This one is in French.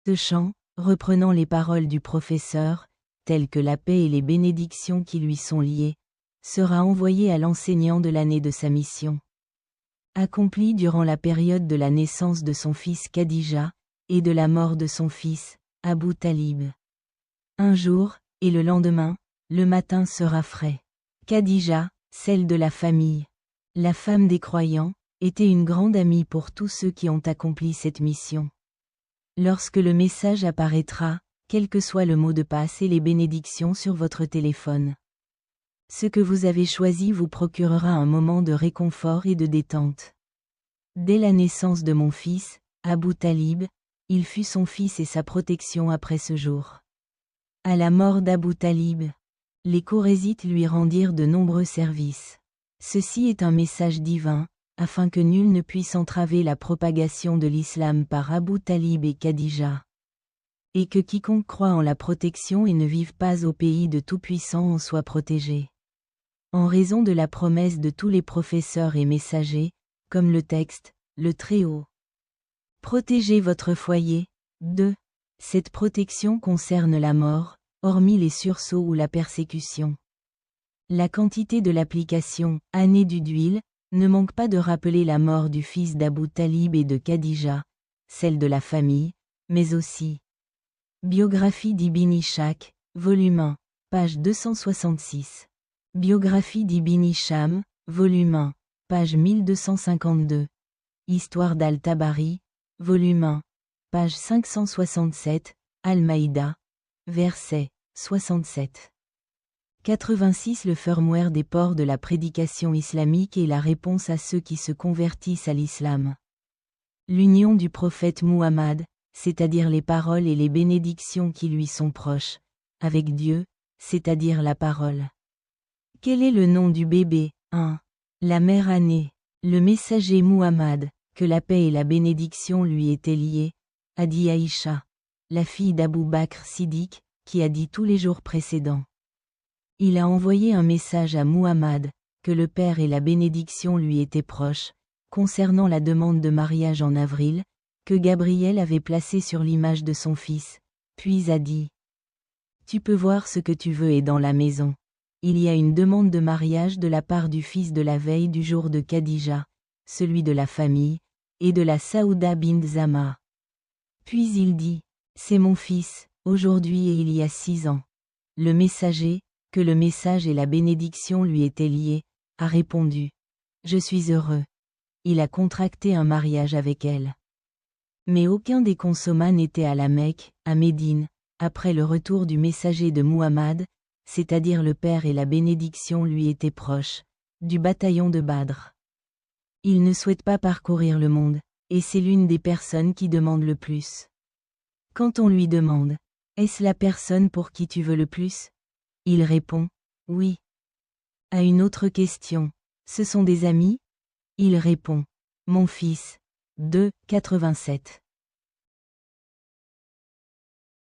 Ce chant, reprenant les paroles du professeur, telles que la paix et les bénédictions qui lui sont liées, sera envoyé à l'enseignant de l'année de sa mission. Accompli durant la période de la naissance de son fils Khadija, et de la mort de son fils, Abu Talib. Un jour, et le lendemain, le matin sera frais. Khadija, celle de la famille, la femme des croyants, était une grande amie pour tous ceux qui ont accompli cette mission. Lorsque le message apparaîtra, quel que soit le mot de passe et les bénédictions sur votre téléphone. Ce que vous avez choisi vous procurera un moment de réconfort et de détente. Dès la naissance de mon fils, Abu Talib, il fut son fils et sa protection après ce jour. À la mort d'Abu Talib, les Qurayshites lui rendirent de nombreux services. Ceci est un message divin, afin que nul ne puisse entraver la propagation de l'islam par Abu Talib et Khadija. Et que quiconque croit en la protection et ne vive pas au pays de Tout-Puissant en soit protégé. En raison de la promesse de tous les professeurs et messagers, comme le texte, le Très-Haut. Protégez votre foyer. 2. Cette protection concerne la mort, hormis les sursauts ou la persécution. La quantité de l'application, année d'huile, ne manque pas de rappeler la mort du fils d'Abu Talib et de Khadija, celle de la famille, mais aussi. Biographie d'Ibn Ishaq, volume 1, page 266. Biographie d'Ibn Hisham, volume 1, page 1252. Histoire d'Al-Tabari, volume 1, page 567, Al-Maïda, verset 67. 86 Le firmware des ports de la prédication islamique et la réponse à ceux qui se convertissent à l'islam. L'union du prophète Muhammad, c'est-à-dire les paroles et les bénédictions qui lui sont proches, avec Dieu, c'est-à-dire la parole. Quel est le nom du bébé? 1. La mère a né. Le messager Muhammad, que la paix et la bénédiction lui étaient liées, a dit Aïcha, la fille d'Abou Bakr Siddiq, qui a dit tous les jours précédents. Il a envoyé un message à Muhammad, que le père et la bénédiction lui étaient proches, concernant la demande de mariage en avril, que Gabriel avait placée sur l'image de son fils, puis a dit: Tu peux voir ce que tu veux et dans la maison. Il y a une demande de mariage de la part du fils de la veille du jour de Khadija, celui de la famille, et de la Saouda bint Zama. Puis il dit: C'est mon fils, aujourd'hui et il y a 6 ans. Le messager, que le message et la bénédiction lui étaient liés, a répondu: Je suis heureux. Il a contracté un mariage avec elle. Mais aucun des consommas n'était à la Mecque, à Médine, après le retour du messager de Muhammad, c'est-à-dire le père et la bénédiction lui étaient proches, du bataillon de Badr. Il ne souhaite pas parcourir le monde, et c'est l'une des personnes qui demande le plus. Quand on lui demande: Est-ce la personne pour qui tu veux le plus? Il répond: Oui. À une autre question: Ce sont des amis? Il répond: Mon fils. 2, 87.